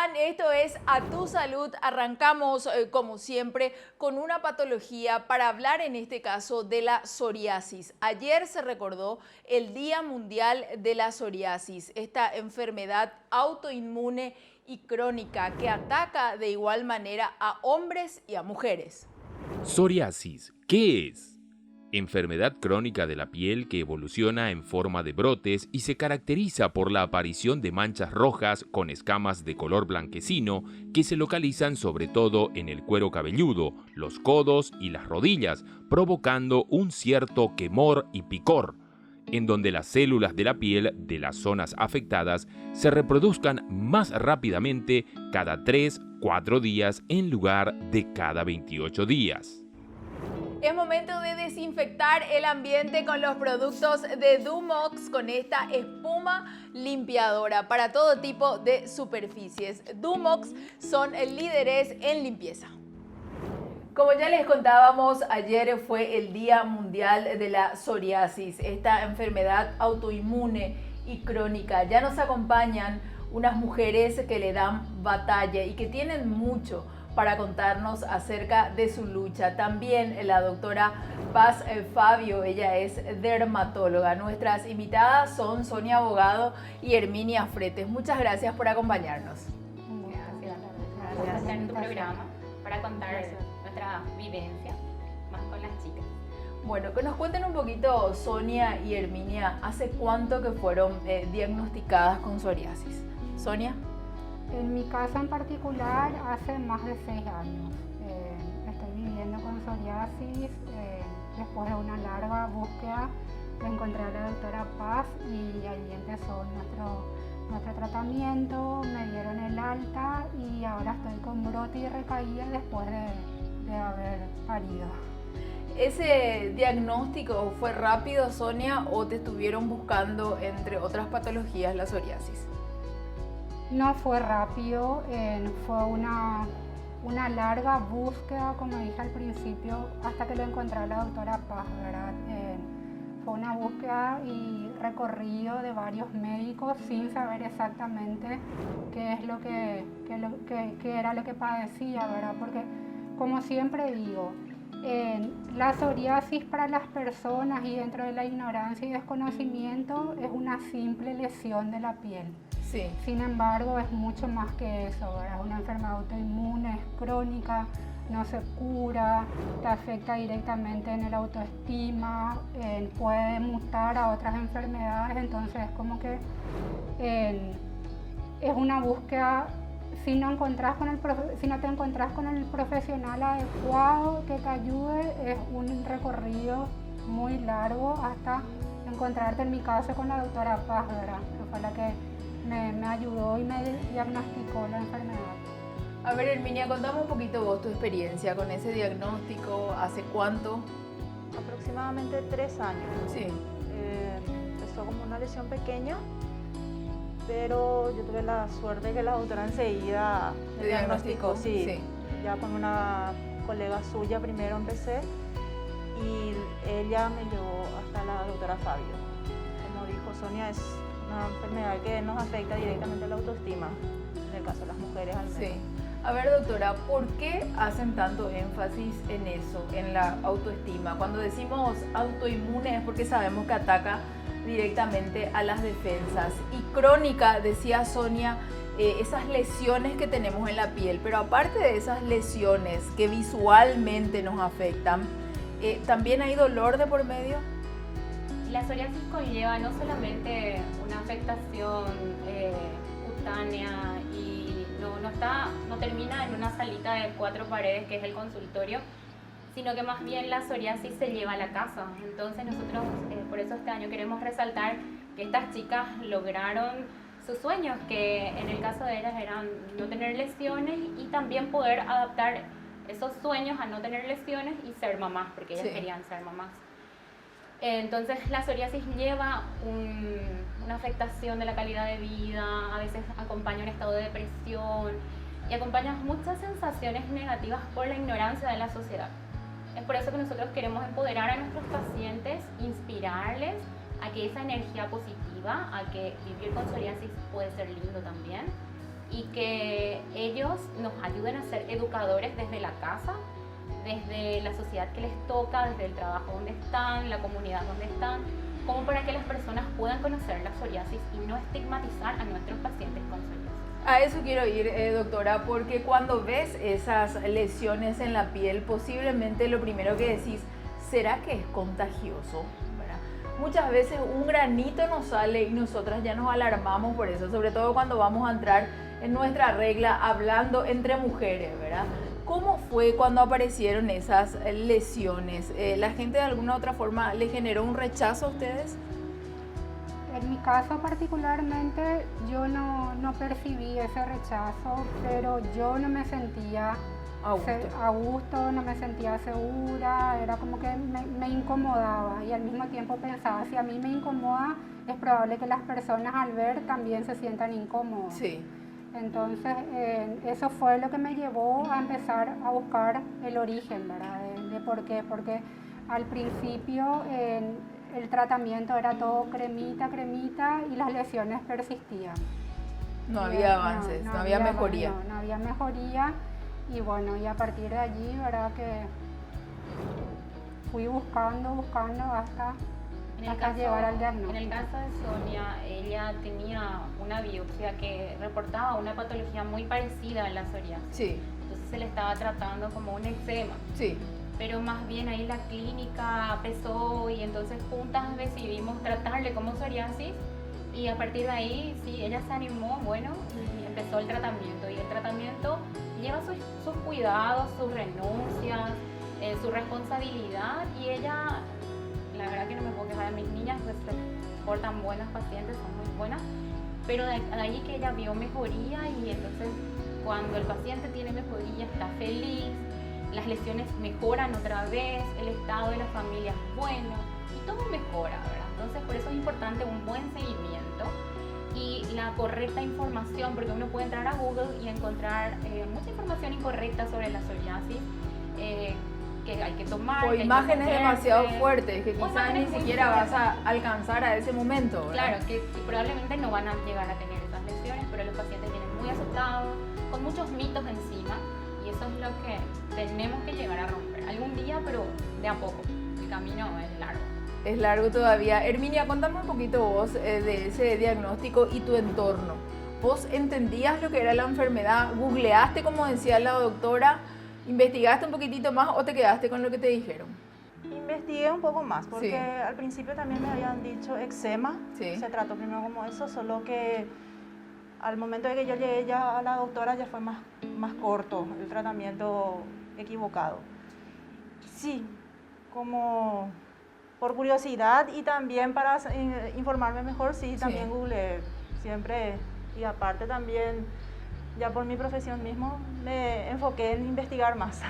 están? Esto es A Tu Salud. Arrancamos, como siempre, con una patología para hablar en este caso de la psoriasis. Ayer se recordó el Día Mundial de la Psoriasis, esta enfermedad autoinmune y crónica que ataca de igual manera a hombres y a mujeres. Psoriasis, ¿qué es? Enfermedad crónica de la piel que evoluciona en forma de brotes y se caracteriza por la aparición de manchas rojas con escamas de color blanquecino que se localizan sobre todo en el cuero cabelludo, los codos y las rodillas, provocando un cierto quemor y picor, en donde las células de la piel de las zonas afectadas se reproduzcan más rápidamente cada 3-4 días en lugar de cada 28 días. Es momento de desinfectar el ambiente con los productos de Dumox, con esta espuma limpiadora para todo tipo de superficies. Dumox son líderes en limpieza. Como ya les contábamos, ayer fue el Día Mundial de la Psoriasis, esta enfermedad autoinmune y crónica. Ya nos acompañan unas mujeres que le dan batalla y que tienen mucho para contarnos acerca de su lucha. También la doctora Paz Fabio, ella es dermatóloga. Nuestras invitadas son Sonia Abogado y Herminia Fretes. Muchas gracias por acompañarnos. Gracias por estar en tu programa para contar nuestra vivencia más con las chicas. Bueno, que nos cuenten un poquito, Sonia y Herminia, ¿hace cuánto que fueron diagnosticadas con psoriasis? Sonia. En mi caso en particular, hace más de 6 años. Estoy viviendo con psoriasis. Después de una larga búsqueda, encontré a la doctora Paz y ahí empezó nuestro tratamiento. Me dieron el alta y ahora estoy con brote y recaída después de haber parido. ¿Ese diagnóstico fue rápido, Sonia, o te estuvieron buscando, entre otras patologías, la psoriasis? No fue rápido, fue una larga búsqueda, como dije al principio, hasta que lo encontré a la doctora Paz, ¿verdad? Fue una búsqueda y recorrido de varios médicos sin saber exactamente qué es qué era lo que padecía, ¿verdad? Porque, como siempre digo, la psoriasis para las personas y dentro de la ignorancia y desconocimiento es una simple lesión de la piel. Sí. Sin embargo, es mucho más que eso, ¿verdad? Es una enfermedad autoinmune, es crónica, no se cura, te afecta directamente en el autoestima, puede mutar a otras enfermedades, entonces es como que es una búsqueda. Si no te encontrás con el profesional adecuado que te ayude, es un recorrido muy largo hasta encontrarte, en mi caso, con la doctora Paz, ¿verdad? Que fue la que me ayudó y me diagnosticó la enfermedad. A ver, Herminia, contame un poquito vos tu experiencia con ese diagnóstico. ¿Hace cuánto? Aproximadamente 3 años. Sí. Empezó como una lesión pequeña, pero yo tuve la suerte que la doctora enseguida ¿Te diagnosticó? Sí. Ya con una colega suya primero empecé y ella me llevó hasta la doctora Fabio. Como dijo Sonia, es una enfermedad que nos afecta directamente a la autoestima, en el caso de las mujeres al menos. Sí. A ver, doctora, ¿por qué hacen tanto énfasis en eso, en la autoestima? Cuando decimos autoinmune es porque sabemos que ataca directamente a las defensas. Y crónica, decía Sonia, esas lesiones que tenemos en la piel, pero aparte de esas lesiones que visualmente nos afectan, ¿también hay dolor de por medio? La psoriasis conlleva no solamente una afectación cutánea y no termina en una salita de 4 paredes que es el consultorio, sino que más bien la psoriasis se lleva a la casa. Entonces nosotros por eso este año queremos resaltar que estas chicas lograron sus sueños, que en el caso de ellas eran no tener lesiones y también poder adaptar esos sueños a no tener lesiones y ser mamás, porque ellas querían ser mamás. Entonces la psoriasis lleva una afectación de la calidad de vida, a veces acompaña un estado de depresión y acompaña muchas sensaciones negativas por la ignorancia de la sociedad. Es por eso que nosotros queremos empoderar a nuestros pacientes, inspirarles a que esa energía positiva, a que vivir con psoriasis puede ser lindo también, y que ellos nos ayuden a ser educadores desde la casa, desde la sociedad que les toca, desde el trabajo donde están, la comunidad donde están, como para que las personas puedan conocer la psoriasis y no estigmatizar a nuestros pacientes con psoriasis. A eso quiero ir, doctora, porque cuando ves esas lesiones en la piel, posiblemente lo primero que decís, ¿será que es contagioso? ¿Verdad? Muchas veces un granito nos sale y nosotras ya nos alarmamos por eso, sobre todo cuando vamos a entrar en nuestra regla hablando entre mujeres, ¿verdad? ¿Cómo fue cuando aparecieron esas lesiones? ¿La gente de alguna otra forma le generó un rechazo a ustedes? En mi caso particularmente yo no percibí ese rechazo, pero yo no me sentía a gusto, no me sentía segura, era como que me incomodaba y al mismo tiempo pensaba, si a mí me incomoda, es probable que las personas al ver también se sientan incómodas. Sí. Entonces eso fue lo que me llevó a empezar a buscar el origen, ¿verdad? De por qué, porque al principio el tratamiento era todo cremita y las lesiones persistían. No había avances, no había mejoría. No había mejoría y bueno, y a partir de allí, ¿verdad? Que fui buscando hasta llegar al diagnóstico. En el caso de Sonia, ella tenía una biopsia que reportaba una patología muy parecida a la psoriasis. Sí. Entonces se le estaba tratando como un eczema. Sí. Pero más bien ahí la clínica pesó y entonces juntas decidimos tratarle como psoriasis y a partir de ahí sí, ella se animó, bueno, y empezó el tratamiento. Y el tratamiento lleva sus cuidados, sus renuncias, su responsabilidad y ella, la verdad que no me puedo quejar de mis niñas, pues se portan buenas pacientes, son muy buenas, pero de ahí que ella vio mejoría y entonces cuando el paciente tiene mejoría está feliz, las lesiones mejoran otra vez, el estado de la familia es bueno y todo mejora, ¿verdad? Entonces por eso es importante un buen seguimiento y la correcta información, porque uno puede entrar a Google y encontrar mucha información incorrecta sobre la psoriasis, que hay que tomar. O imágenes demasiado fuertes que quizás ni siquiera vas a alcanzar a ese momento, ¿verdad? Claro, que probablemente no van a llegar a tener esas lesiones, pero los pacientes vienen muy asustados, con muchos mitos encima, y eso es lo que tenemos que llegar a romper. Algún día, pero de a poco. El camino es largo. Es largo todavía. Herminia, contame un poquito vos de ese diagnóstico y tu entorno. ¿Vos entendías lo que era la enfermedad? ¿Googleaste, como decía la doctora? ¿Investigaste un poquitito más o te quedaste con lo que te dijeron? Investigué un poco más, porque Sí. al principio también me habían dicho eczema. Sí. Se trató primero como eso, solo que al momento de que yo llegué ya a la doctora ya fue más corto el tratamiento equivocado. Sí, como por curiosidad y también para informarme mejor, sí, también googleé siempre, y aparte también, ya por mi profesión mismo, me enfoqué en investigar más.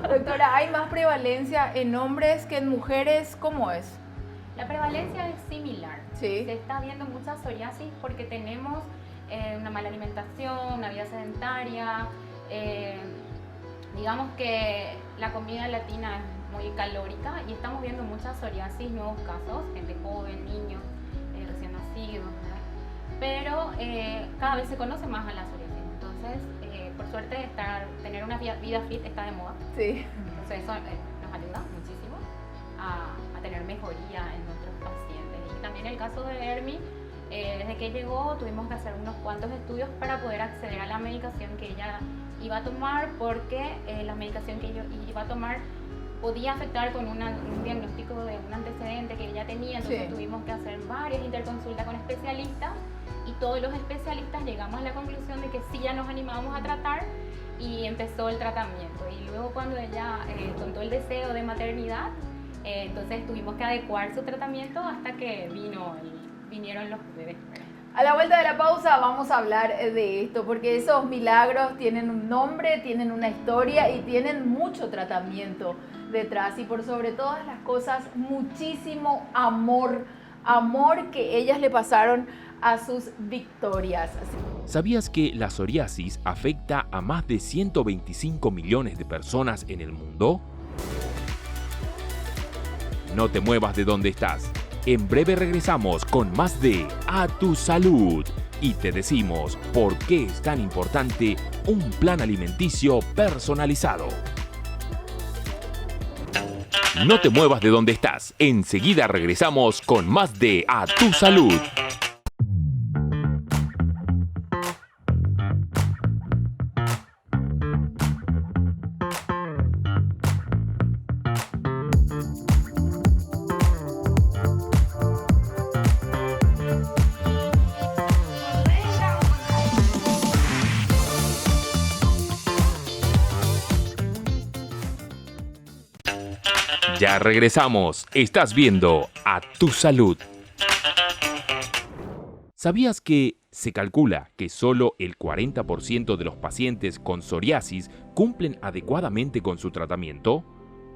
Doctora, ¿hay más prevalencia en hombres que en mujeres? ¿Cómo es? La prevalencia es similar. Sí. Se está viendo mucha psoriasis porque tenemos una mala alimentación, una vida sedentaria. Digamos que la comida latina es muy calórica y estamos viendo mucha psoriasis, nuevos casos, gente joven, niños, recién nacidos, ¿verdad? Pero cada vez se conoce más a la psoriasis. Entonces, por suerte, tener una vida fit está de moda. Sí. Entonces eso nos ayuda muchísimo a tener mejoría en nuestros pacientes. Y también el caso de Hermi, desde que llegó tuvimos que hacer unos cuantos estudios para poder acceder a la medicación que ella iba a tomar, porque la medicación que ella iba a tomar podía afectar con un diagnóstico de un antecedente que ella tenía. Entonces tuvimos que hacer varias interconsultas con especialistas y todos los especialistas llegamos a la conclusión de que sí, ya nos animábamos a tratar y empezó el tratamiento. Y luego cuando ella contó el deseo de maternidad, entonces tuvimos que adecuar su tratamiento hasta que vinieron los bebés. A la vuelta de la pausa vamos a hablar de esto, porque esos milagros tienen un nombre, tienen una historia y tienen mucho tratamiento detrás. Y por sobre todas las cosas, muchísimo amor que ellas le pasaron a sus victorias. ¿Sabías que la psoriasis afecta a más de 125 millones de personas en el mundo? No te muevas de donde estás. En breve regresamos con más de A Tu Salud y te decimos por qué es tan importante un plan alimenticio personalizado. No te muevas de donde estás. Enseguida regresamos con más de A Tu Salud. Ya regresamos. Estás viendo A Tu Salud. ¿Sabías que se calcula que solo el 40% de los pacientes con psoriasis cumplen adecuadamente con su tratamiento?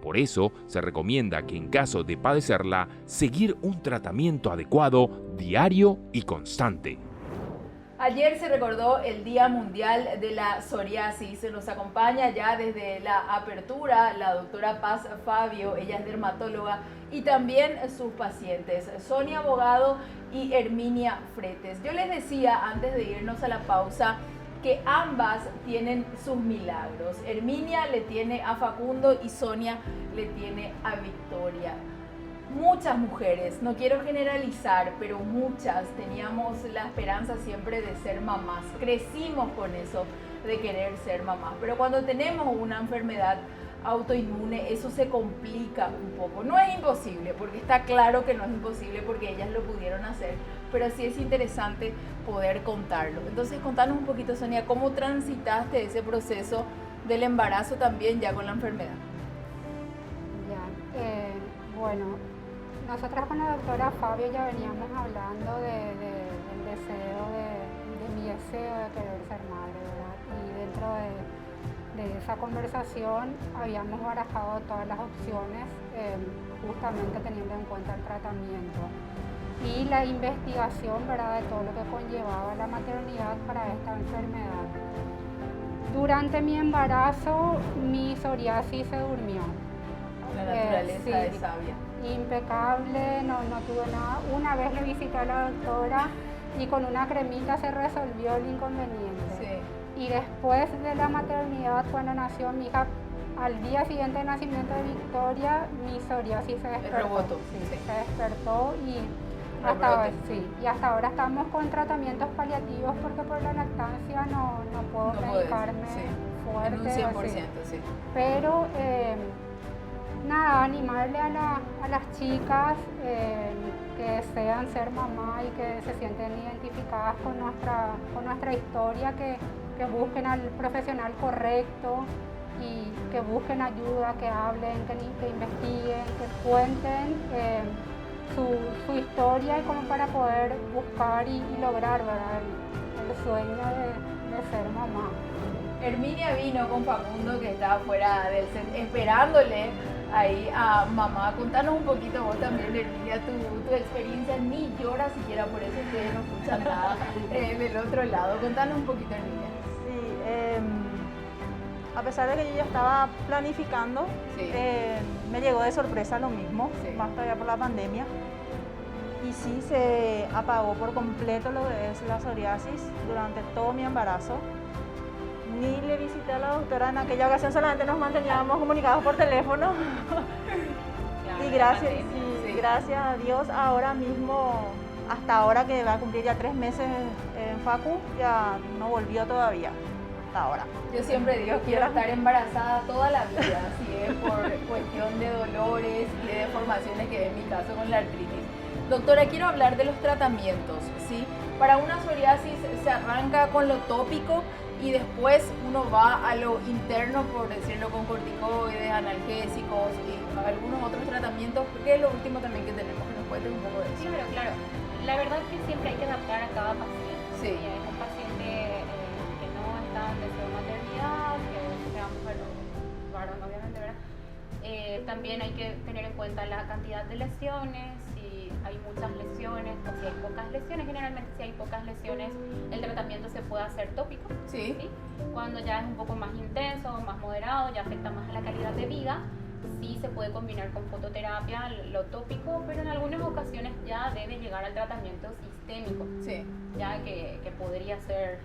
Por eso se recomienda que en caso de padecerla, seguir un tratamiento adecuado, diario y constante. Ayer se recordó el Día Mundial de la Psoriasis. Se nos acompaña ya desde la apertura la doctora Paz Fabio, ella es dermatóloga, y también sus pacientes, Sonia Abogado y Herminia Fretes. Yo les decía antes de irnos a la pausa que ambas tienen sus milagros. Herminia le tiene a Facundo y Sonia le tiene a Victoria. Muchas mujeres, no quiero generalizar, pero muchas teníamos la esperanza siempre de ser mamás. Crecimos con eso de querer ser mamás, pero cuando tenemos una enfermedad autoinmune eso se complica un poco. No es imposible, porque está claro que no es imposible porque ellas lo pudieron hacer, pero sí es interesante poder contarlo. Entonces contanos un poquito, Sonia, ¿cómo transitaste ese proceso del embarazo también ya con la enfermedad? Bueno, nosotras con la doctora Fabio ya veníamos hablando del deseo, de mi deseo de querer ser madre, ¿verdad? Y dentro de esa conversación habíamos barajado todas las opciones, justamente teniendo en cuenta el tratamiento y la investigación, ¿verdad?, de todo lo que conllevaba la maternidad para esta enfermedad. Durante mi embarazo, mi psoriasis se durmió. La naturaleza es sabia. Impecable, no tuve nada. Una vez le visité a la doctora y con una cremita se resolvió el inconveniente. Sí. Y después de la maternidad, cuando nació mi hija, al día siguiente del nacimiento de Victoria, mi psoriasis se despertó. Se despertó y hasta ahora estamos con tratamientos paliativos porque por la lactancia no puedo medicarme fuerte. En un 100%, sí. Pero nada, animarle a las chicas que desean ser mamá y que se sienten identificadas con nuestra historia, que busquen al profesional correcto y que busquen ayuda, que hablen, que investiguen, que cuenten su historia y como para poder buscar y lograr, ¿verdad?, el sueño de ser mamá. Herminia vino con Facundo, que estaba fuera del set esperándole ahí a mamá. Contanos un poquito vos también, Herminia, tu experiencia. Ni llora siquiera, por eso ustedes no escuchan nada del otro lado. Contanos un poquito, Herminia. A pesar de que yo ya estaba planificando, me llegó de sorpresa lo mismo, más todavía por la pandemia. Y sí, se apagó por completo lo que es la psoriasis durante todo mi embarazo. Ni le visité a la doctora en aquella ocasión, solamente nos manteníamos comunicados por teléfono. Y gracias a Dios, ahora mismo, hasta ahora que va a cumplir ya 3 meses en Facu, ya no volvió todavía, hasta ahora. Yo siempre digo, quiero estar embarazada toda la vida, si es por cuestión de dolores y de deformaciones, que es mi caso con la artritis. Doctora, quiero hablar de los tratamientos, ¿sí? Para una psoriasis se arranca con lo tópico y después uno va a lo interno, por decirlo, con corticoides, analgésicos y algunos otros tratamientos, que es lo último también que tenemos, que nos cuentes un poco de eso. Claro. La verdad es que siempre hay que adaptar a cada paciente. Sí. Si es un paciente que no está en deseo de maternidad, que sea mujer o varón, obviamente, ¿verdad? También hay que tener en cuenta la cantidad de lesiones, si hay muchas lesiones o si hay pocas lesiones. Generalmente si hay pocas lesiones el tratamiento se puede hacer tópico. Sí. Cuando ya es un poco más intenso, más moderado, ya afecta más a la calidad de vida, sí se puede combinar con fototerapia, lo tópico, pero en algunas ocasiones ya debe llegar al tratamiento sistémico, Sí. ya que podría ser,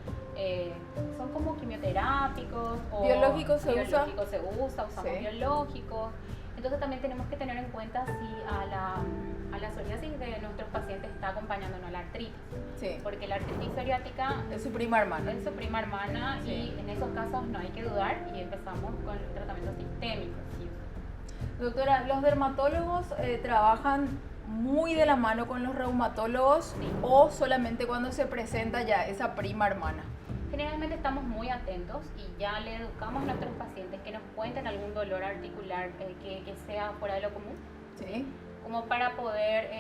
son como quimioterápicos o ¿Biológicos se usa? biológicos se usa, usamos Sí. biológicos. Entonces también tenemos que tener en cuenta si a la psoriasis de nuestros pacientes está acompañándonos la artritis, Sí. porque la artritis psoriática Es su prima hermana. es su prima hermana Sí. y en esos casos no hay que dudar y empezamos con el tratamiento sistémico. ¿Sí? Doctora, ¿los dermatólogos trabajan muy de la mano con los reumatólogos Sí. o solamente cuando se presenta ya esa prima hermana? Generalmente estamos muy atentos y ya le educamos a nuestros pacientes que nos cuenten algún dolor articular que sea fuera de lo común, Sí. como para poder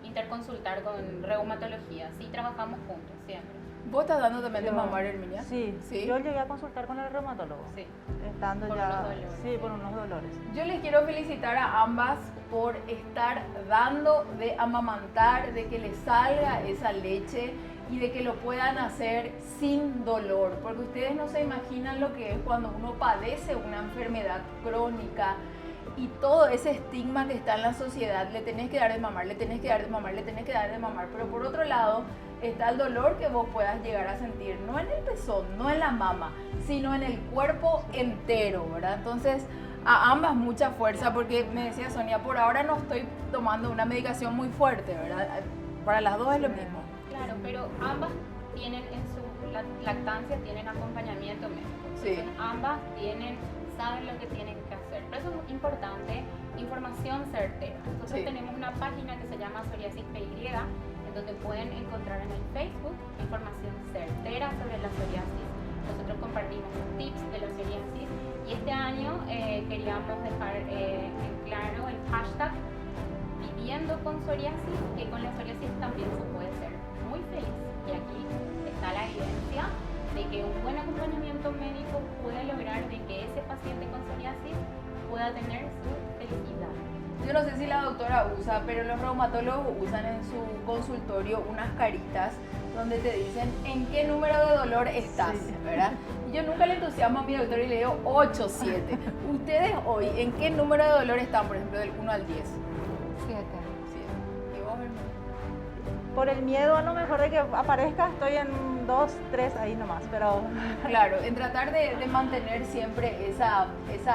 interconsultar con reumatología. Sí, trabajamos juntos siempre. ¿Vos estás dando también de Yo- mamar, Herminia? Sí, Sí. yo llegué a consultar con el reumatólogo, Sí. estando Por ya, unos dolores. sí, por unos dolores. Yo les quiero felicitar a ambas por estar dando de amamantar, de que les salga esa leche y de que lo puedan hacer sin dolor, porque ustedes no se imaginan lo que es cuando uno padece una enfermedad crónica y todo ese estigma que está en la sociedad, le tenés que dar de mamar, le tenés que dar de mamar, le tenés que dar de mamar, pero por otro lado está el dolor que vos puedas llegar a sentir, no en el pezón, no en la mama, sino en el cuerpo entero, ¿verdad? Entonces, a ambas mucha fuerza, porque me decía Sonia, por ahora no estoy tomando una medicación muy fuerte, ¿verdad? Para las dos es lo mismo. Claro, pero ambas tienen en su lactancia, tienen acompañamiento médico. Sí. Entonces, ambas saben lo que tienen que hacer. Por eso es importante información certera. Nosotros Sí. tenemos una página que se llama Psoriasis PY, en donde pueden encontrar en el Facebook información certera sobre la psoriasis. Nosotros compartimos tips de la psoriasis y este año queríamos dejar en claro el hashtag viviendo con psoriasis, que con la psoriasis también se puede ser muy feliz. Y aquí está la evidencia de que un buen acompañamiento médico puede lograr de que ese paciente con psoriasis pueda tener su felicidad. Yo no sé si la doctora usa, pero los reumatólogos usan en su consultorio unas caritas donde te dicen en qué número de dolor estás, Sí. ¿verdad? Y yo nunca le entusiasmo a mi doctor y le digo 8, 7. Ustedes hoy, ¿en qué número de dolor están, por ejemplo, del 1 al 10? 7. ¿Y vos, Herminia? Por el miedo a lo mejor de que aparezca, estoy en 2, 3 ahí nomás, pero Claro, en tratar de mantener siempre esa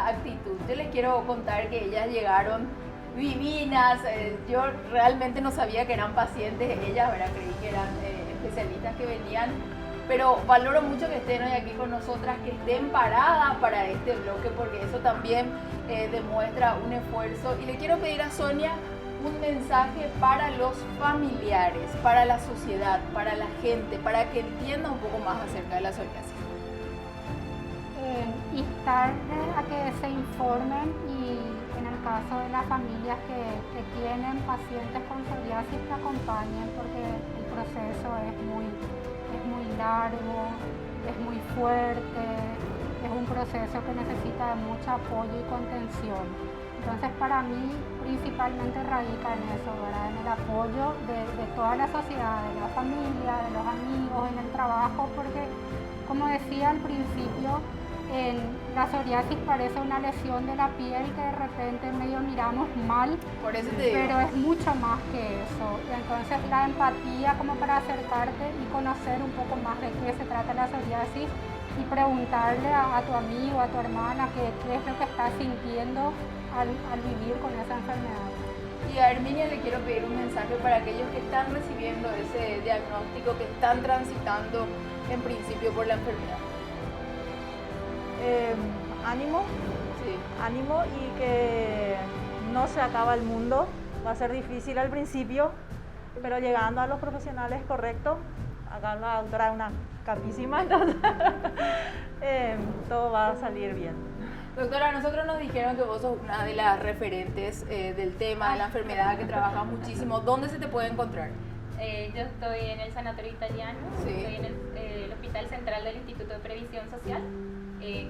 actitud. Yo les quiero contar que ellas llegaron divinas, yo realmente no sabía que eran pacientes ellas, ¿verdad? Creí que eran especialistas que venían, pero valoro mucho que estén hoy aquí con nosotras, que estén paradas para este bloque, porque eso también demuestra un esfuerzo. Y le quiero pedir a Sonia un mensaje para los familiares, para la sociedad, para la gente, para que entienda un poco más acerca de la psoriasis. Instarle a que se informen y en el caso de las familias que tienen pacientes con psoriasis que acompañen, porque el proceso es muy largo, es muy fuerte, es un proceso que necesita de mucho apoyo y contención. Entonces para mí principalmente radica en eso, ¿verdad? En el apoyo de toda la sociedad, de la familia, de los amigos, en el trabajo, porque como decía al principio, la psoriasis parece una lesión de la piel que de repente medio miramos mal, Por eso te digo. pero es mucho más que eso. Y entonces la empatía como para acercarte y conocer un poco más de qué se trata la psoriasis y preguntarle a tu amigo, a tu hermana qué es lo que está sintiendo al vivir con esa enfermedad. Y a Herminia le quiero pedir un mensaje para aquellos que están recibiendo ese diagnóstico, que están transitando en principio por la enfermedad. ánimo, Sí. ánimo y que no se acaba el mundo. Va a ser difícil al principio, pero llegando a los profesionales correctos, acá la doctora es una capísima, entonces todo va a salir bien. Doctora, nosotros nos dijeron que vos sos una de las referentes del tema de la enfermedad, que trabajas muchísimo. ¿Dónde se te puede encontrar? Yo estoy en el Sanatorio Italiano, Sí. estoy en el Hospital Central del Instituto de Previsión Social,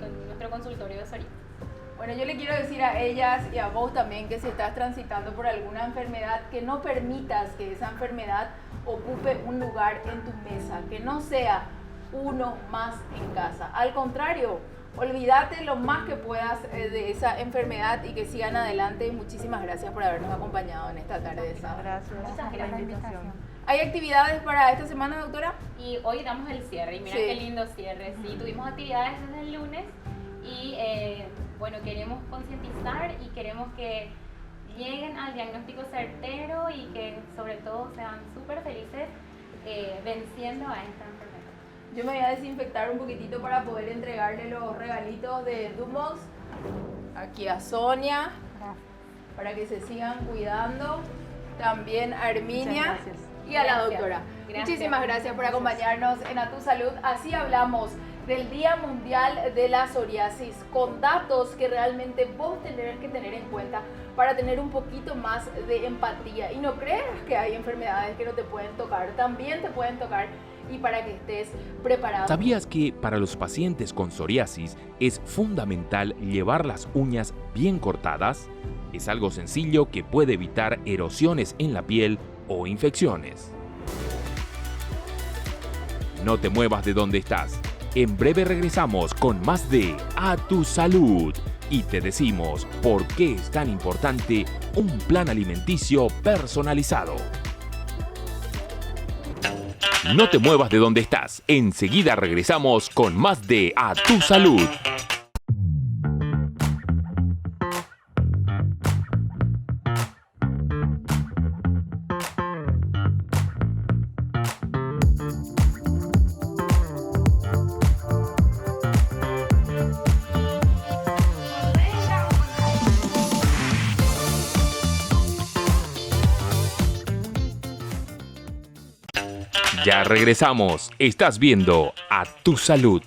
con nuestro consultorio de psoriasis. Bueno, yo le quiero decir a ellas y a vos también que si estás transitando por alguna enfermedad, que no permitas que esa enfermedad ocupe un lugar en tu mesa, que no sea uno más en casa. Al contrario, olvídate lo más que puedas de esa enfermedad y que sigan adelante. Muchísimas gracias por habernos acompañado en esta tarde de sábado. Gracias Muchas por la gracias. invitación. ¿Hay actividades para esta semana, doctora? Y hoy damos el cierre, y mira Sí. qué lindo cierre. Sí, tuvimos actividades desde el lunes y bueno, queremos concientizar y queremos que lleguen al diagnóstico certero y que sobre todo sean súper felices venciendo a esta enfermedad. Yo me voy a desinfectar un poquitito para poder entregarle los regalitos de Dumox aquí a Sonia, para que se sigan cuidando. También a Herminia Muchas gracias. y a la Gracias. doctora. Gracias. Muchísimas gracias por acompañarnos en A Tu Salud. Así hablamos del Día Mundial de la Psoriasis, con datos que realmente vos tenés que tener en cuenta para tener un poquito más de empatía. Y no creas que hay enfermedades que no te pueden tocar, también te pueden tocar, y para que estés preparado. ¿Sabías que para los pacientes con psoriasis es fundamental llevar las uñas bien cortadas? Es algo sencillo que puede evitar erosiones en la piel o infecciones. No te muevas de donde estás. En breve regresamos con más de A Tu Salud y te decimos por qué es tan importante un plan alimenticio personalizado. No te muevas de donde estás. Enseguida regresamos con más de A Tu Salud. Ya regresamos. Estás viendo A Tu Salud.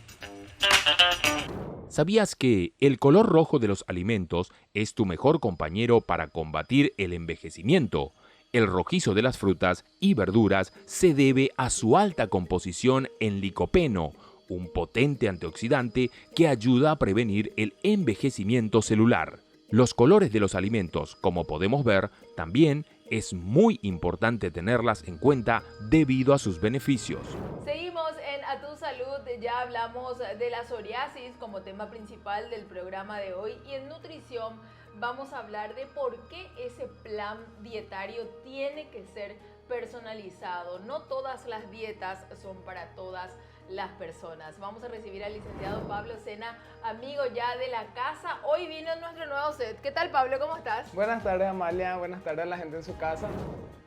¿Sabías que el color rojo de los alimentos es tu mejor compañero para combatir el envejecimiento? El rojizo de las frutas y verduras se debe a su alta composición en licopeno, un potente antioxidante que ayuda a prevenir el envejecimiento celular. Los colores de los alimentos, como podemos ver, también es muy importante tenerlas en cuenta debido a sus beneficios. Seguimos en A Tu Salud, ya hablamos de la psoriasis como tema principal del programa de hoy, y en nutrición vamos a hablar de por qué ese plan dietario tiene que ser personalizado. No todas las dietas son para todas las personas. Vamos a recibir al licenciado Pablo Sena, amigo ya de la casa. Hoy vino nuestro nuevo set. ¿Qué tal, Pablo? ¿Cómo estás? Buenas tardes, Amalia. Buenas tardes a la gente en su casa.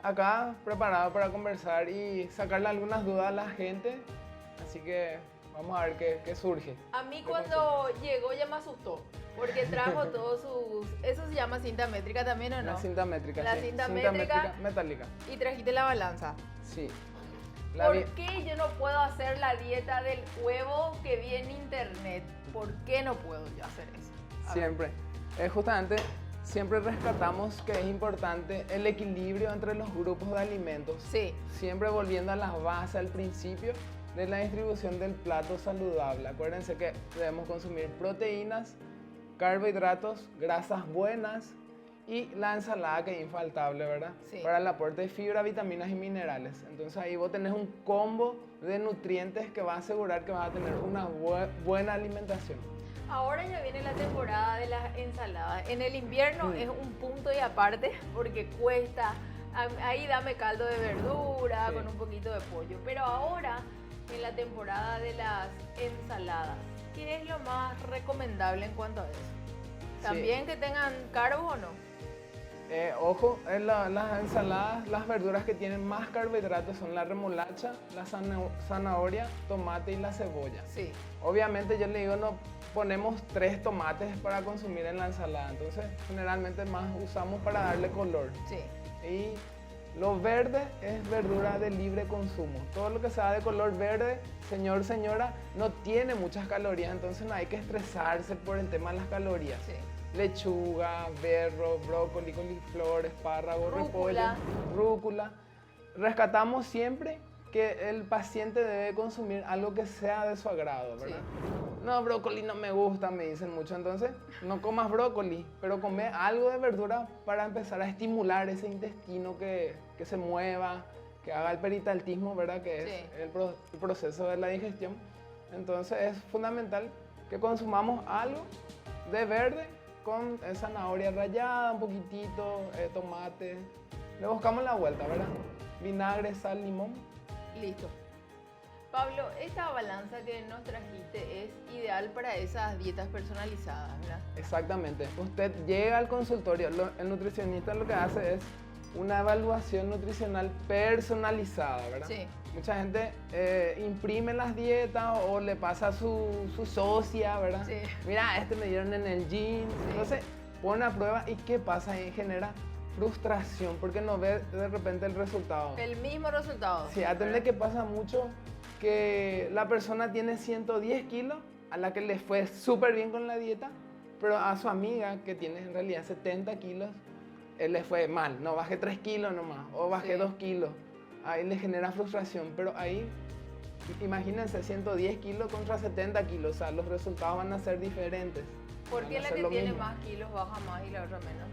Acá preparado para conversar y sacarle algunas dudas a la gente. Así que vamos a ver qué surge. A mí cuando llegó ya me asustó, porque trajo todos sus... ¿Eso se llama cinta métrica también o no? La cinta métrica, La sí. cinta métrica metálica. Y trajiste la balanza. Sí. ¿Por qué yo no puedo hacer la dieta del huevo que vi en internet? ¿Por qué no puedo yo hacer eso? A ver. Siempre. Justamente, siempre rescatamos que es importante el equilibrio entre los grupos de alimentos. Sí. Siempre volviendo a las bases al principio de la distribución del plato saludable. Acuérdense que debemos consumir proteínas, carbohidratos, grasas buenas y la ensalada, que es infaltable, ¿verdad? Sí. Para el aporte de fibra, vitaminas y minerales. Entonces ahí vos tenés un combo de nutrientes que va a asegurar que vas a tener una buena alimentación. Ahora ya viene la temporada de las ensaladas. En el invierno es un punto y aparte porque cuesta. Ahí dame caldo de verdura, Sí. con un poquito de pollo. Pero ahora, en la temporada de las ensaladas, ¿qué es lo más recomendable en cuanto a eso? ¿También que tengan carbos o no? Ojo, en las ensaladas, las verduras que tienen más carbohidratos son la remolacha, la zanahoria, tomate y la cebolla. Sí. Obviamente yo le digo, no ponemos 3 tomates para consumir en la ensalada, entonces generalmente más usamos para darle color. Sí. Y lo verde es verdura de libre consumo. Todo lo que sea de color verde, señor, señora, no tiene muchas calorías, entonces no hay que estresarse por el tema de las calorías. Sí. Lechuga, berro, brócoli, coliflor, espárrago, Rúcula. repollo, rúcula. Rescatamos siempre que el paciente debe consumir algo que sea de su agrado, ¿verdad? Sí. No, brócoli no me gusta, me dicen mucho, entonces no comas brócoli, pero come algo de verdura para empezar a estimular ese intestino que se mueva, que haga el peristaltismo, ¿verdad? Que es Sí. el proceso de la digestión. Entonces es fundamental que consumamos algo de verde con zanahoria rallada, un poquitito, tomate. Le buscamos la vuelta, ¿verdad? Vinagre, sal, limón. Listo. Pablo, esta balanza que nos trajiste es ideal para esas dietas personalizadas, ¿verdad? Exactamente. Usted llega al consultorio, el nutricionista lo que hace es una evaluación nutricional personalizada, ¿verdad? Sí. Mucha gente imprime las dietas o le pasa a su socia, ¿verdad? Sí. Mira, este me dieron en el gym. Sí. Entonces, pone a prueba y ¿qué pasa? Ahí genera frustración porque no ve de repente el resultado. El mismo resultado. Sí, atende que pasa mucho que la persona tiene 110 kilos, a la que le fue súper bien con la dieta, pero a su amiga que tiene en realidad 70 kilos, le fue mal. No, bajé 3 kilos nomás, o bajé Sí. 2 kilos. Ahí le genera frustración, pero ahí, imagínense, 110 kilos contra 70 kilos, o sea, los resultados van a ser diferentes. ¿Por Van qué a la ser que lo tiene mismo. más kilos baja más y la otra menos?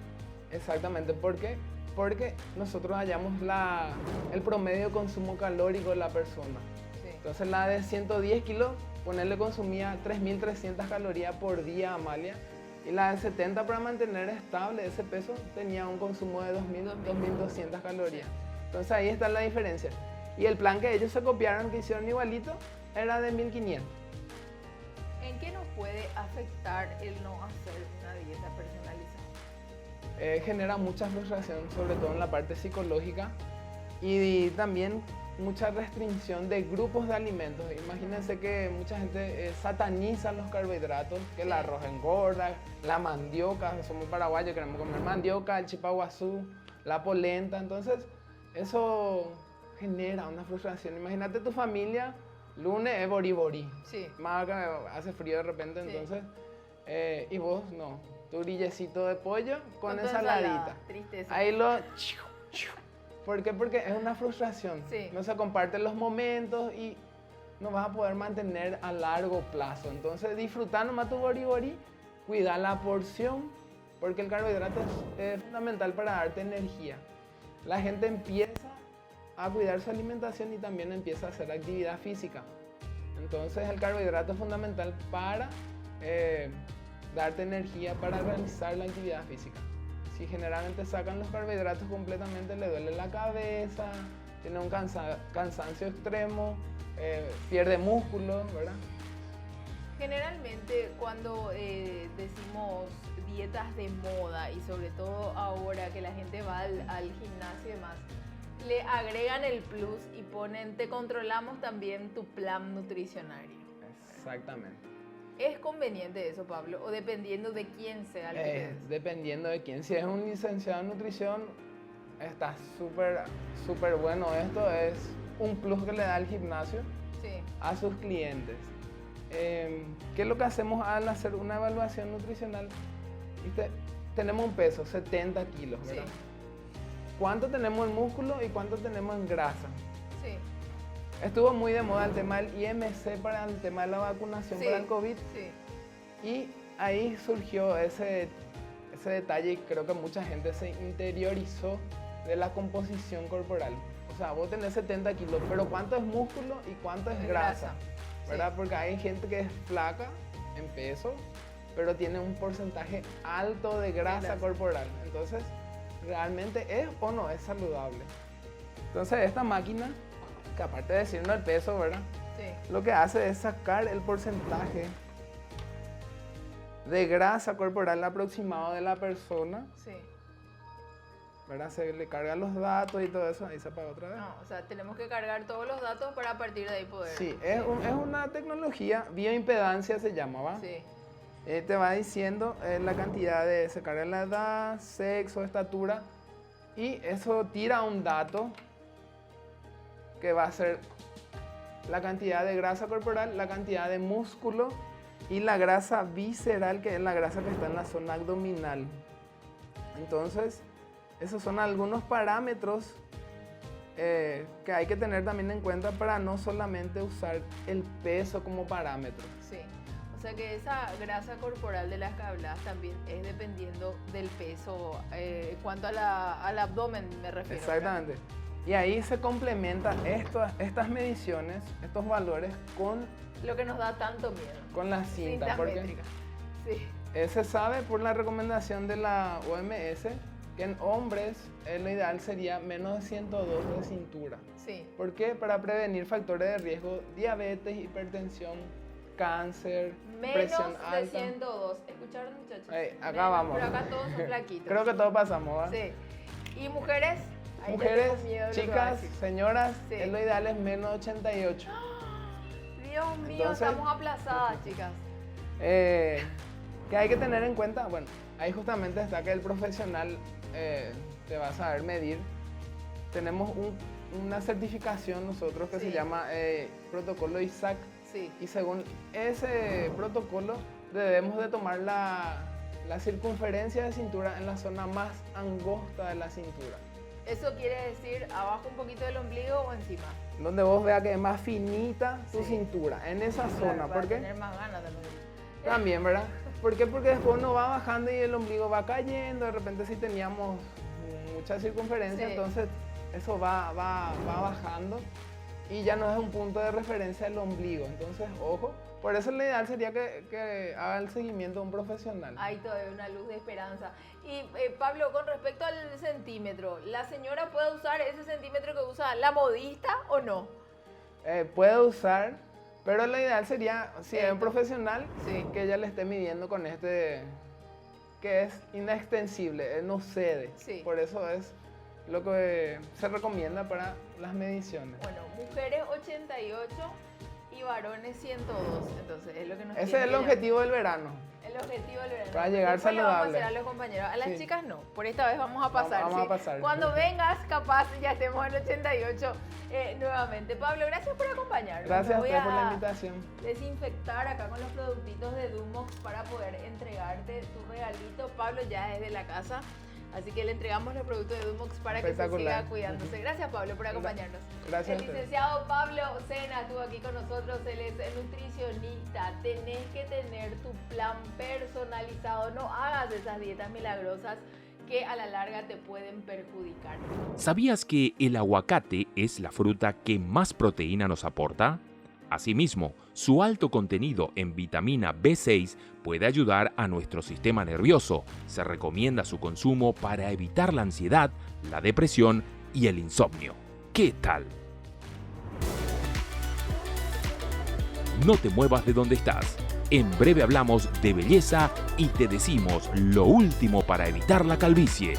Exactamente, ¿por qué? Porque nosotros hallamos el promedio de consumo calórico de la persona. Sí. Entonces la de 110 kilos, ponerle consumía 3.300 calorías por día, Amalia. Y la de 70 para mantener estable ese peso tenía un consumo de 2.200 calorías. Entonces ahí está la diferencia. Y el plan que ellos se copiaron, que hicieron igualito, era de 1.500. ¿En qué nos puede afectar el no hacer una dieta personalizada? Genera mucha frustración, sobre todo en la parte psicológica, y también mucha restricción de grupos de alimentos. Imagínense que mucha gente sataniza los carbohidratos, que el arroz engorda, la mandioca, somos paraguayos, queremos comer mandioca, el chipaguazú, la polenta, entonces eso genera una frustración. Imagínate tu familia, lunes es boriborí, Sí. más que hace frío de repente, Sí. entonces, y vos no, tu grillecito de pollo con tu ensaladita. Tristeza. Ahí lo... ¿Por qué? Porque es una frustración. Sí. No se comparten los momentos y no vas a poder mantener a largo plazo. Entonces, disfrutar nomás tu bori, cuidar la porción, porque el carbohidrato es fundamental para darte energía. La gente empieza a cuidar su alimentación y también empieza a hacer actividad física. Entonces, el carbohidrato es fundamental para darte energía para realizar la actividad física. Si generalmente sacan los carbohidratos completamente, le duele la cabeza, tiene un cansancio extremo, pierde músculo, ¿verdad? Generalmente cuando decimos dietas de moda y sobre todo ahora que la gente va al gimnasio y demás, le agregan el plus y ponen, te controlamos también tu plan nutricionario. Exactamente. ¿Es conveniente eso, Pablo? ¿O dependiendo de quién sea el que te des? Dependiendo de quién. Si es un licenciado en nutrición, está súper bueno esto. Es un plus que le da el gimnasio Sí. a sus clientes. ¿Qué es lo que hacemos al hacer una evaluación nutricional? ¿Viste? Tenemos un peso, 70 kilos, ¿verdad? Sí. ¿Cuánto tenemos en músculo y cuánto tenemos en grasa? Sí. Estuvo muy de moda el tema del IMC para el tema de la vacunación Sí. para el COVID. Sí. Y ahí surgió ese detalle y creo que mucha gente se interiorizó de la composición corporal. O sea, vos tenés 70 kilos, pero ¿cuánto es músculo y cuánto es grasa? ¿Verdad? Sí. Porque hay gente que es flaca en peso, pero tiene un porcentaje alto de grasa corporal. Entonces, ¿realmente es o no es saludable? Entonces, esta máquina, que aparte de decirnos el peso, ¿verdad? Sí. Lo que hace es sacar el porcentaje de grasa corporal aproximado de la persona, Sí. ¿verdad? Se le cargan los datos y todo eso, ahí se apaga otra vez. No, o sea, tenemos que cargar todos los datos para a partir de ahí poder. Sí, es una tecnología, bioimpedancia se llama, ¿va? Sí. Te va diciendo la cantidad de, se carga la edad, sexo, estatura, y eso tira un dato que va a ser la cantidad de grasa corporal, la cantidad de músculo y la grasa visceral, que es la grasa que está en la zona abdominal. Entonces, esos son algunos parámetros que hay que tener también en cuenta para no solamente usar el peso como parámetro. Sí. O sea que esa grasa corporal de la que hablas también es dependiendo del peso, cuanto al abdomen me refiero. ¿verdad? Exactamente. Y ahí se complementa estas mediciones, estos valores con Lo que nos da tanto miedo. la cinta. Cinta Porque métrica. Sí. se sabe por la recomendación de la OMS que en hombres lo ideal sería menos de 102 de cintura. Sí. ¿Por qué? Para prevenir factores de riesgo, diabetes, hipertensión, cáncer, presión Menos de alta. 102. ¿Escucharon, muchachos? Acá Menos, vamos. Pero acá todos son flaquitos. Creo que todos pasamos, ¿va? Sí. ¿Y mujeres? Ahí ya Mujeres, tengo miedo de lo que va a chicas, decir. señoras, Sí. lo ideal es menos 88. Dios mío, Entonces- estamos aplazadas, chicas. Que hay que tener en cuenta, bueno, ahí justamente está que el profesional te va a saber medir. Tenemos una certificación nosotros que Sí. se llama protocolo ISAC, Sí. y según ese protocolo debemos de tomar la circunferencia de cintura en la zona más angosta de la cintura, ¿Eso quiere decir abajo un poquito del ombligo o encima? donde vos veas que es más finita tu Sí. cintura, en esa zona. Claro, para ¿Por qué? tener más ganas de lo También, ¿verdad? ¿Por qué? Porque después uno va bajando y el ombligo va cayendo. De repente si teníamos mucha circunferencia, Sí. entonces eso va bajando y ya no es un punto de referencia el ombligo. Entonces, ojo, por eso lo ideal sería que haga el seguimiento de un profesional. Hay todavía una luz de esperanza. Y Pablo, con respecto al centímetro, ¿la señora puede usar ese centímetro que usa la modista o no? Puede usar, pero lo ideal sería, si es un Esto. profesional, Sí. que ella le esté midiendo con este, que es inextensible, no cede. Sí. Por eso es lo que se recomienda para las mediciones. Bueno, mujeres 88 y varones 102. Entonces, es lo que nos Ese tiene es el que objetivo del verano. El objetivo del verano. Para llegar Después le vamos a saludable. hacer a los compañeros. A las Sí. chicas no. Por esta vez vamos a pasar. Vamos a ¿sí? pasar. Cuando vengas, capaz ya estemos en 88 nuevamente. Pablo, gracias por acompañarnos. Gracias a Me voy ustedes por la invitación. desinfectar acá con los productitos de Dumox para poder entregarte tu regalito. Pablo ya es de la casa, así que le entregamos los productos de Dumox para que se Espectacular. siga cuidándose. Gracias, Pablo, por acompañarnos. Gracias a El ustedes. licenciado Pablo Sena estuvo aquí con nosotros. Él es nutricionista. Tenés que tener tu plan personalizado. No hagas esas dietas milagrosas que a la larga te pueden perjudicar. ¿Sabías que el aguacate es la fruta que más proteína nos aporta? Asimismo, su alto contenido en vitamina B6 puede ayudar a nuestro sistema nervioso. Se recomienda su consumo para evitar la ansiedad, la depresión y el insomnio. ¿Qué tal? No te muevas de donde estás. En breve hablamos de belleza y te decimos lo último para evitar la calvicie.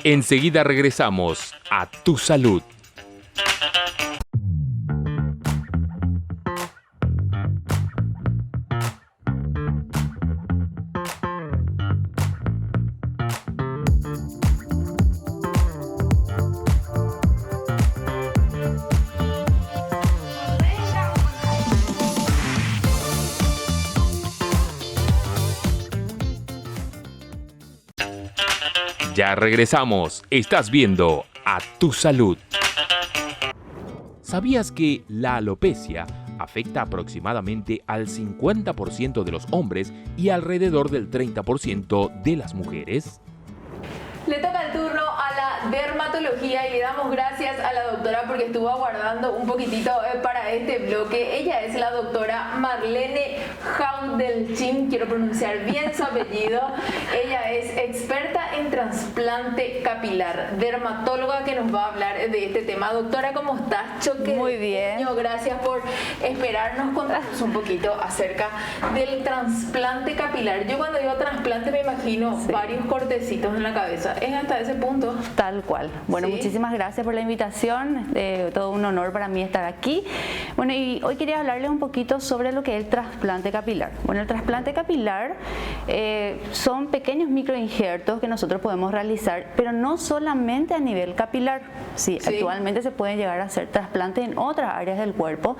Enseguida regresamos a Tu Salud. Ya regresamos. Estás viendo a Tu Salud. ¿Sabías que la alopecia afecta aproximadamente al 50% de los hombres y alrededor del 30% de las mujeres? Le toca el turno a la dermatología y le damos gracias a la doctora porque estuvo aguardando un poquitito para este bloque. Ella es la doctora Marlene Haudelchin, quiero pronunciar bien su apellido. Ella es experta en trasplante capilar, dermatóloga que nos va a hablar de este tema. Doctora, ¿cómo estás? Choque Muy de bien. puño. Gracias por esperarnos. Contanos un poquito acerca del trasplante capilar. Yo cuando digo trasplante me imagino varios cortecitos en la cabeza. ¿Es hasta ese punto? Tal cual. Bueno, Sí. muchísimas gracias por la invitación. Todo un honor para mí estar aquí. Bueno, y hoy quería hablarles un poquito sobre lo que es el trasplante capilar. Bueno, el trasplante capilar son pequeños microinjertos que nosotros podemos realizar, pero no solamente a nivel capilar. Sí, Sí. Actualmente se pueden llegar a hacer trasplantes en otras áreas del cuerpo,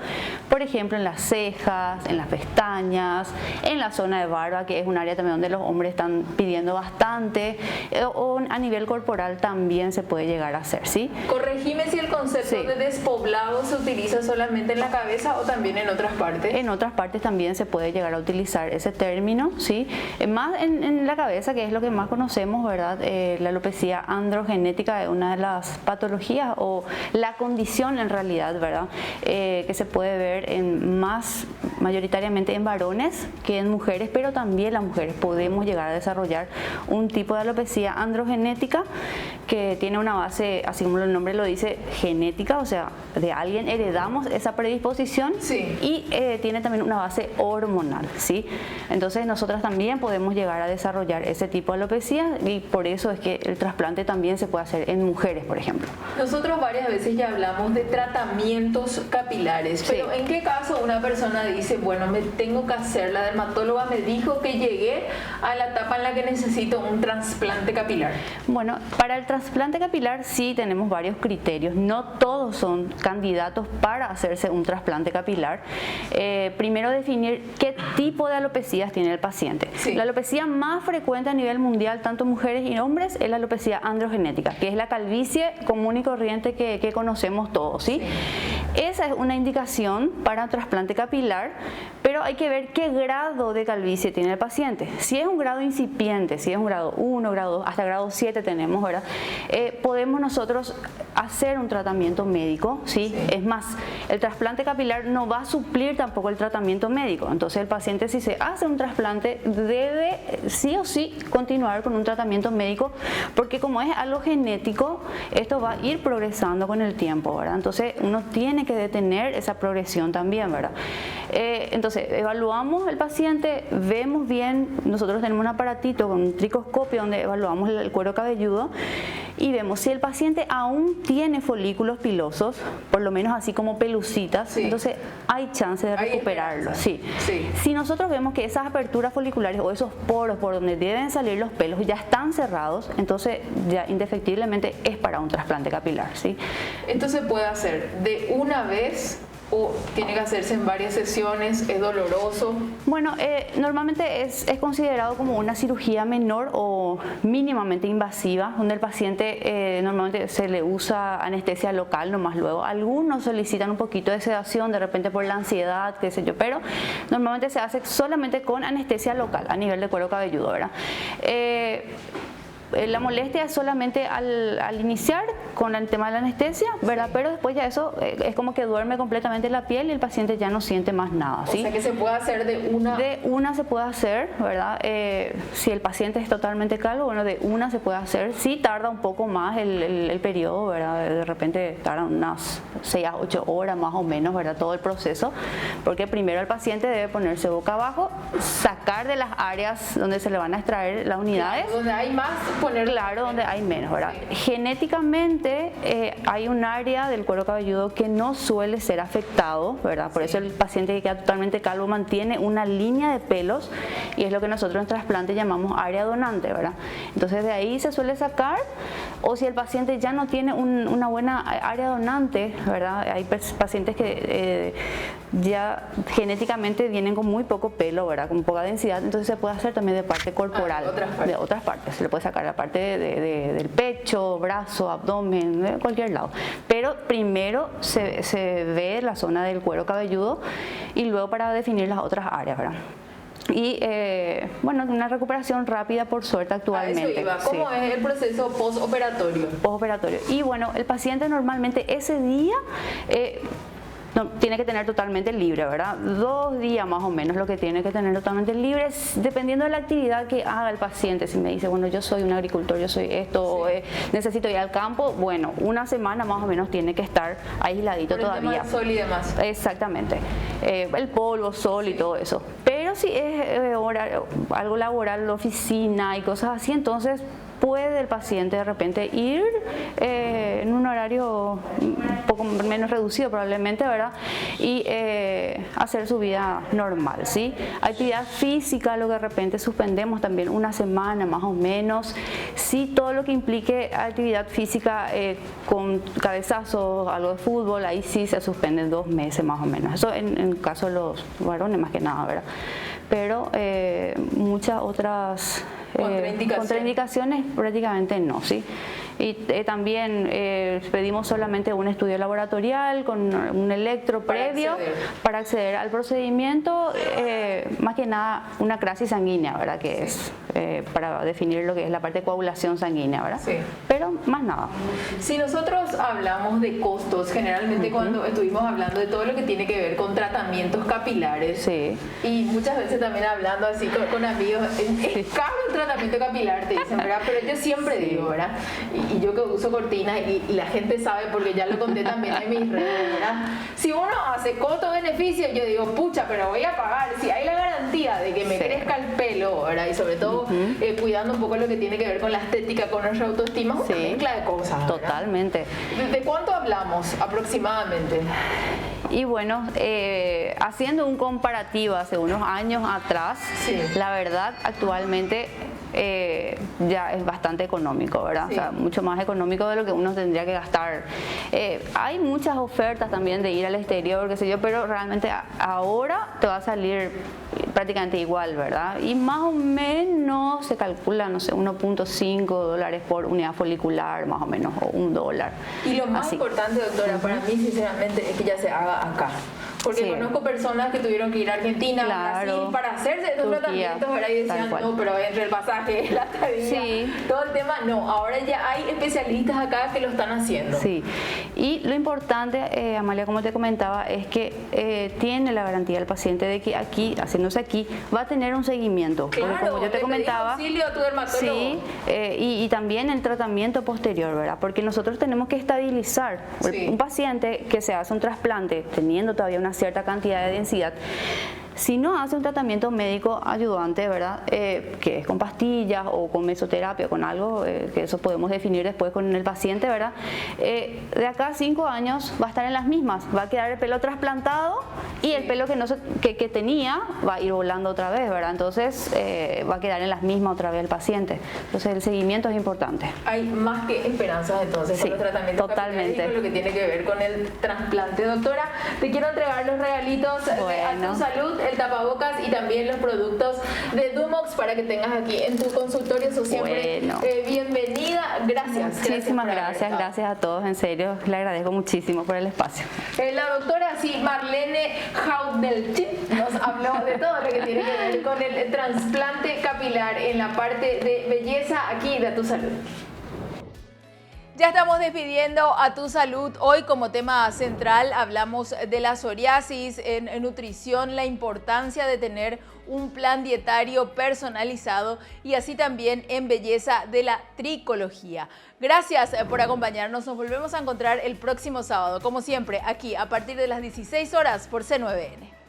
por ejemplo en las cejas, en las pestañas, en la zona de barba, que es un área también donde los hombres están pidiendo bastante, o a nivel corporal también se puede llegar a hacer, ¿sí? Corregime si el concepto Sí. de despoblado se utiliza solamente en la cabeza o también en otras partes? En otras partes también se puede llegar a utilizar ese término, ¿sí? Más en la cabeza, que es lo que más conocemos, ¿verdad? La alopecia androgenética es una de las patologías o la condición en realidad, ¿verdad? Que se puede ver mayoritariamente en varones que en mujeres, pero también las mujeres podemos llegar a desarrollar un tipo de alopecia androgenética que tiene una base, así como el nombre lo dice, genética, o sea, de alguien heredamos esa predisposición. Sí. Y tiene también una base hormonal, ¿sí? Entonces nosotras también podemos llegar a desarrollar ese tipo de alopecia y por eso es que el trasplante también se puede hacer en mujeres, por ejemplo. Nosotros varias veces ya hablamos de tratamientos capilares, pero Sí. ¿en qué caso una persona dice, bueno, me tengo que hacer, la dermatóloga me dijo que llegué a la etapa en la que necesito un trasplante capilar? Bueno, para el trasplante capilar sí tenemos varios criterios, no todos son candidatos para hacerse un trasplante capilar. Primero definir qué tipo de alopecias tiene el paciente. Sí. La alopecia más frecuente a nivel mundial, tanto mujeres y hombres, es la alopecia androgenética, que es la calvicie común y corriente que conocemos todos, ¿sí? Esa es una indicación para un trasplante capilar, pero hay que ver qué grado de calvicie tiene el paciente. Si es un grado incipiente, si es un grado 1, grado 2, hasta grado 7 tenemos, ¿verdad? Podemos nosotros hacer un tratamiento médico, ¿sí? Es más, el trasplante capilar no va a suplir tampoco el tratamiento médico. Entonces el paciente, si se hace un trasplante, debe sí o sí continuar con un tratamiento médico, porque como es algo genético, esto va a ir progresando con el tiempo, ¿verdad? Entonces uno tiene que detener esa progresión también, ¿verdad? Entonces evaluamos el paciente, vemos bien, nosotros tenemos un aparatito con un tricoscopio donde evaluamos el cuero cabelludo y vemos si el paciente aún tiene folículos pilosos, por lo menos así como pelucitas, Sí. entonces hay chance de Hay recuperarlo. esperanza. Sí. Sí. Si nosotros vemos que esas aperturas foliculares o esos poros por donde deben salir los pelos ya están cerrados, entonces ya indefectiblemente es para un trasplante capilar, ¿sí? ¿Esto se puede hacer de una vez o tiene que hacerse en varias sesiones? ¿Es doloroso? Bueno, normalmente es considerado como una cirugía menor o mínimamente invasiva, donde el paciente normalmente se le usa anestesia local nomás luego. Algunos solicitan un poquito de sedación, de repente por la ansiedad, qué sé yo, pero normalmente se hace solamente con anestesia local a nivel de cuero cabelludo, ¿verdad? La molestia es solamente al iniciar con el tema de la anestesia, ¿verdad? Pero después ya eso es como que duerme completamente la piel y el paciente ya no siente más nada, ¿sí? O sea que se puede hacer de una... De una se puede hacer, ¿verdad? Si el paciente es totalmente calvo, bueno, de una se puede hacer. Sí tarda un poco más el periodo, ¿verdad? De repente tarda unas 6 a 8 horas más o menos, ¿verdad? Todo el proceso, porque primero el paciente debe ponerse boca abajo, sacar de las áreas donde se le van a extraer las unidades. Donde hay más, poner... Claro, donde hay menos, ¿verdad? Genéticamente hay un área del cuero cabelludo que no suele ser afectado, ¿verdad? Por eso el paciente que queda totalmente calvo mantiene una línea de pelos y es lo que nosotros en trasplante llamamos área donante, ¿verdad? Entonces de ahí se suele sacar, o si el paciente ya no tiene una buena área donante, ¿verdad? Hay pacientes que ya genéticamente vienen con muy poco pelo, ¿verdad? Con poca densidad, entonces se puede hacer también de parte corporal, de otras partes. Se le puede sacar la parte del pecho, brazo, abdomen, de cualquier lado. Pero primero se ve la zona del cuero cabelludo y luego para definir las otras áreas, ¿verdad? Y bueno, una recuperación rápida por suerte actualmente. A eso iba. ¿Cómo Sí. es el proceso postoperatorio? Postoperatorio. Y bueno, el paciente normalmente ese día no, tiene que tener totalmente libre, ¿verdad? 2 días más o menos lo que tiene que tener totalmente libre, dependiendo de la actividad que haga el paciente. Si me dice, bueno, yo soy un agricultor, yo soy esto, necesito ir al campo, bueno, 1 semana más o menos tiene que estar aisladito Por el tema todavía. del sol y demás. Exactamente. El polvo, sol y todo eso. Pero si es algo laboral, oficina y cosas así, entonces puede el paciente de repente ir en un horario un poco menos reducido probablemente, ¿verdad? Y hacer su vida normal, ¿sí? Actividad física, lo que de repente suspendemos también 1 semana más o menos. Sí, todo lo que implique actividad física con cabezazos, algo de fútbol, ahí sí se suspenden 2 meses más o menos. Eso en el caso de los varones más que nada, ¿verdad? Pero muchas otras contraindicaciones prácticamente no, ¿sí? Y también pedimos solamente un estudio laboratorial con un electro previo para acceder al procedimiento, más que nada una crisis sanguínea, ¿verdad? Que es para definir lo que es la parte de coagulación sanguínea, ¿verdad? Sí. Pero más nada. Si nosotros hablamos de costos, generalmente cuando estuvimos hablando de todo lo que tiene que ver con tratamientos capilares, Sí. y muchas veces también hablando así con amigos, es caro el tratamiento capilar, te dicen, ¿verdad? Pero yo siempre digo, ¿verdad? Y yo que uso cortinas y la gente sabe porque ya lo conté también en mis redes, ¿verdad? Si uno hace costo-beneficio, yo digo, pucha, pero voy a pagar. Si hay la garantía de que me crezca el pelo, ¿verdad? Y sobre todo cuidando un poco lo que tiene que ver con la estética, con nuestra autoestima, una mezcla de cosas, ¿verdad? Totalmente. ¿De cuánto hablamos aproximadamente? Y bueno, haciendo un comparativo hace unos años atrás, la verdad actualmente ya es bastante económico, ¿verdad? Sí. O sea, mucho más económico de lo que uno tendría que gastar. Hay muchas ofertas también de ir al exterior, qué sé yo, pero realmente ahora te va a salir prácticamente igual, ¿verdad? Y más o menos se calcula, no sé, 1.5 dólares por unidad folicular, más o menos, o $1. Y lo más importante, doctora, para mí sinceramente es que ya se haga acá. Porque conozco personas que tuvieron que ir a Argentina, Brasil, para hacerse estos tratamientos, ¿verdad? Y decían, no, pero entre el pasaje, la estadía, todo el tema, no, ahora ya hay especialistas acá que lo están haciendo. Sí, y lo importante, Amalia, como te comentaba, es que tiene la garantía el paciente de que aquí, haciéndose aquí, va a tener un seguimiento. Claro, porque como yo te comentaba, auxilio a tu dermatólogo. Sí, y también el tratamiento posterior, ¿verdad? Porque nosotros tenemos que estabilizar. Un paciente que se hace un trasplante teniendo todavía una cierta cantidad de densidad, si no hace un tratamiento médico ayudante, ¿verdad? Que es con pastillas o con mesoterapia, con algo, que eso podemos definir después con el paciente, ¿verdad? De acá a 5 años va a estar en las mismas, va a quedar el pelo trasplantado y el pelo que tenía va a ir volando otra vez, ¿verdad? Entonces va a quedar en las mismas otra vez el paciente. Entonces el seguimiento es importante. Hay más que esperanzas entonces con los tratamientos capilares y con lo que tiene que ver con el trasplante. Doctora, te quiero entregar los regalitos de A Tu Salud, el tapabocas y también los productos de Dumox para que tengas aquí en tu consultorio. Eso siempre bienvenida. Gracias. Muchísimas gracias a todos, en serio, le agradezco muchísimo por el espacio. La doctora Marlene Haudelchip nos habló de todo lo que tiene que ver con el trasplante capilar en la parte de belleza aquí de A Tu Salud. Ya estamos despidiendo A Tu Salud. Hoy como tema central hablamos de la psoriasis, en nutrición, la importancia de tener un plan dietario personalizado y así también en belleza de la tricología. Gracias por acompañarnos. Nos volvemos a encontrar el próximo sábado, como siempre, aquí a partir de las 16 horas por C9N.